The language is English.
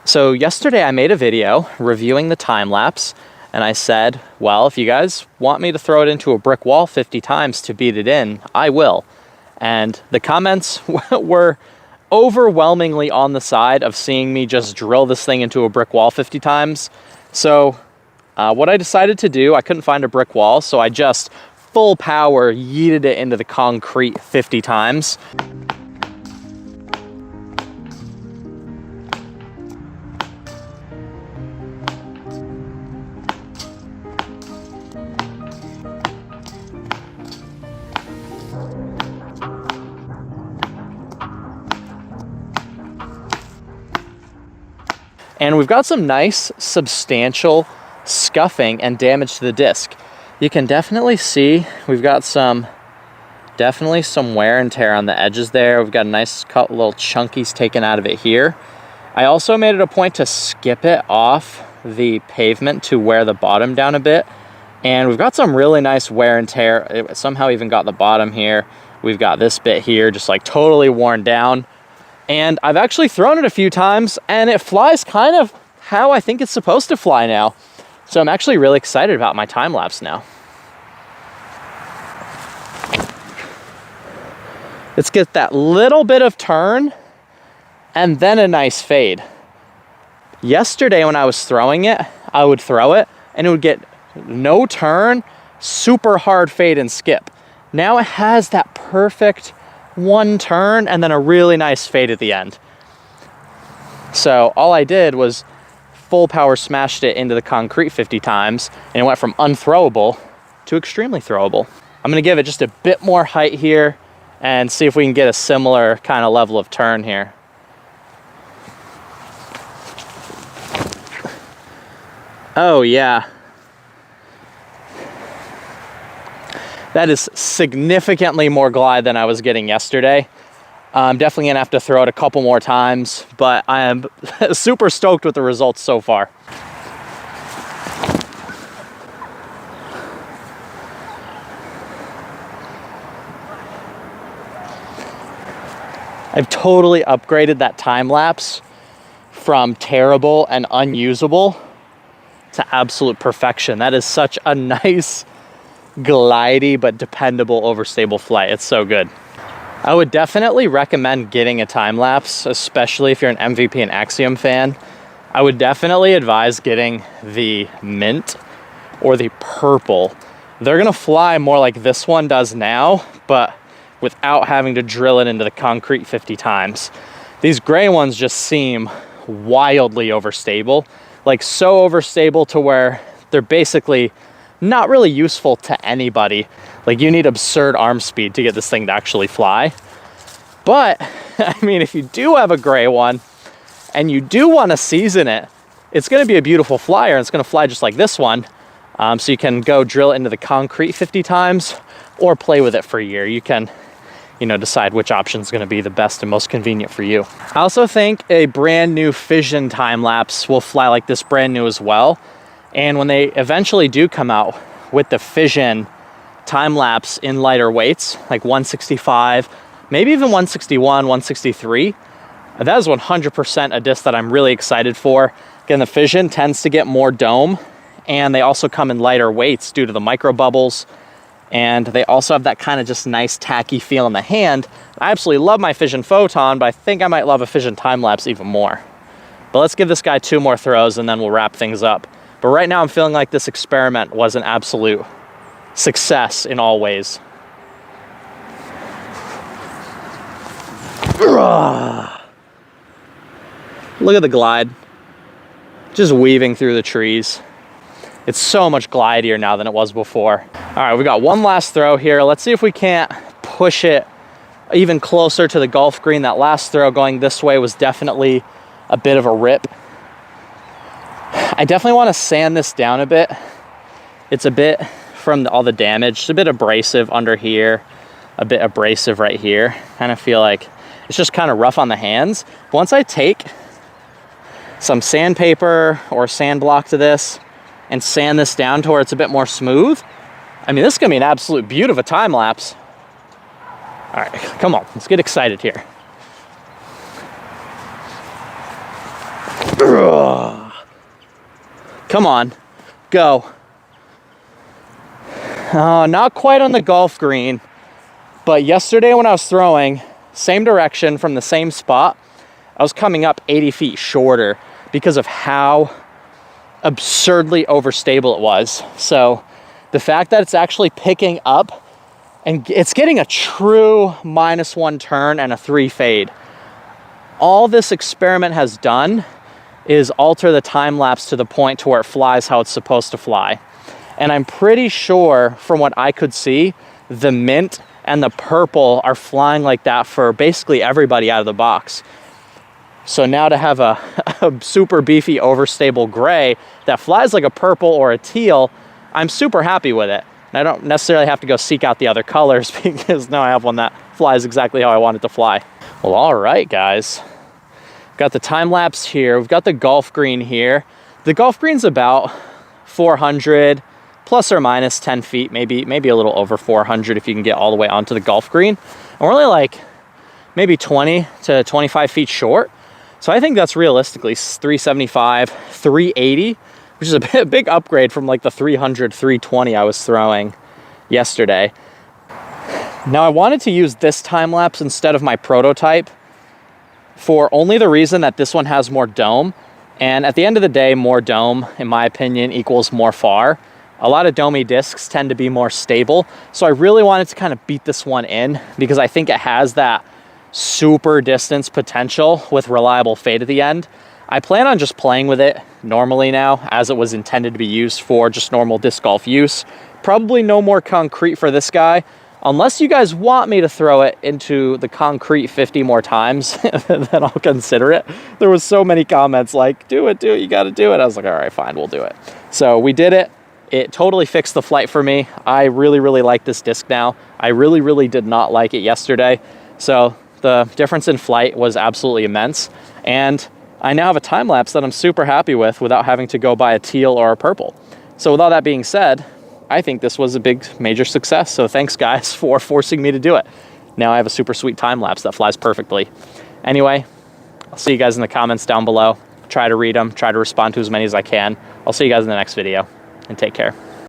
So yesterday I made a video reviewing the time lapse, and I said, well, if you guys want me to throw it into a brick wall 50 times to beat it in, I will. And the comments were overwhelmingly on the side of seeing me just drill this thing into a brick wall 50 times. So what I decided to do, I couldn't find a brick wall, so I just full power yeeted it into the concrete 50 times. And we've got some nice substantial scuffing and damage to the disc. You can definitely see we've got definitely some wear and tear on the edges there. We've got a nice little chunkies taken out of it here. I also made it a point to skip it off the pavement to wear the bottom down a bit. And we've got some really nice wear and tear. It somehow even got the bottom here. We've got this bit here just like totally worn down. And I've actually thrown it a few times and it flies kind of how I think it's supposed to fly now. So I'm actually really excited about my time lapse now. Let's get that little bit of turn and then a nice fade. Yesterday when I was throwing it, I would throw it and it would get no turn, super hard fade and skip. Now it has that perfect one turn and then a really nice fade at the end. So all I did was full power smashed it into the concrete 50 times and it went from unthrowable to extremely throwable. I'm gonna give it just a bit more height here and see if we can get a similar kind of level of turn here. Oh yeah. That is significantly more glide than I was getting yesterday. I'm definitely gonna have to throw it a couple more times, but I am super stoked with the results so far. I've totally upgraded that time lapse from terrible and unusable to absolute perfection. That is such a nice, glidey but dependable overstable flight. It's so good. I would definitely recommend getting a time lapse, especially if you're an MVP and Axiom fan. I would definitely advise getting the mint or the purple. They're gonna fly more like this one does now, but without having to drill it into the concrete 50 times. These gray ones just seem wildly overstable, like so overstable to where they're basically not really useful to anybody. Like you need absurd arm speed to get this thing to actually fly. But I mean, if you do have a gray one and you do want to season it, it's going to be a beautiful flyer and it's going to fly just like this one. So you can go drill it into the concrete 50 times or play with it for a year. You can, decide which option is going to be the best and most convenient for you. I also think a brand new fission time lapse will fly like this brand new as well. And when they eventually do come out with the fission time lapse in lighter weights, like 165, maybe even 161, 163, that is 100% a disc that I'm really excited for. Again, the fission tends to get more dome and they also come in lighter weights due to the micro bubbles. And they also have that kind of just nice tacky feel in the hand. I absolutely love my fission photon, but I think I might love a fission time lapse even more. But let's give this guy 2 more throws and then we'll wrap things up. But right now I'm feeling like this experiment was an absolute success in all ways. Look at the glide. Just weaving through the trees. It's so much glidier now than it was before. All right, we got one last throw here. Let's see if we can't push it even closer to the golf green. That last throw going this way was definitely a bit of a rip. I definitely want to sand this down a bit. It's a bit from all the damage. It's a bit abrasive under here, a bit abrasive right here. Kind of feel like it's just kind of rough on the hands. But once I take some sandpaper or sand block to this and sand this down to where it's a bit more smooth, I mean, this is gonna be an absolute beaut of a time lapse. All right, come on, let's get excited here. Come on, go. Not quite on the golf green, but yesterday when I was throwing, same direction from the same spot, I was coming up 80 feet shorter because of how absurdly overstable it was. So the fact that it's actually picking up and it's getting a true -1 turn and a 3 fade. All this experiment has done is alter the time lapse to the point to where it flies how it's supposed to fly. And I'm pretty sure from what I could see, the mint and the purple are flying like that for basically everybody out of the box. So now to have a super beefy overstable gray that flies like a purple or a teal, I'm super happy with it. And I don't necessarily have to go seek out the other colors because now I have one that flies exactly how I want it to fly. Well, all right, guys. Got the time lapse here. We've got the golf green here. The golf green's about 400 plus or minus 10 feet, maybe a little over 400 if you can get all the way onto the golf green. And we're only like maybe 20 to 25 feet short. So I think that's realistically 375, 380, which is a big upgrade from like the 300, 320 I was throwing yesterday. Now I wanted to use this time lapse instead of my prototype for only the reason that this one has more dome. And at the end of the day, more dome, in my opinion, equals more far. A lot of domey discs tend to be more stable. So I really wanted to kind of beat this one in because I think it has that super distance potential with reliable fade at the end. I plan on just playing with it normally now as it was intended to be used for just normal disc golf use. Probably no more concrete for this guy. Unless you guys want me to throw it into the concrete 50 more times, then I'll consider it. There was so many comments like, do it, you gotta do it. I was like, all right, fine, we'll do it. So we did it. It totally fixed the flight for me. I really, really like this disc now. I really, really did not like it yesterday. So the difference in flight was absolutely immense. And I now have a time lapse that I'm super happy with without having to go buy a teal or a purple. So with all that being said, I think this was a big major success. So thanks guys for forcing me to do it. Now I have a super sweet time lapse that flies perfectly. Anyway, I'll see you guys in the comments down below. Try to read them, try to respond to as many as I can. I'll see you guys in the next video and take care.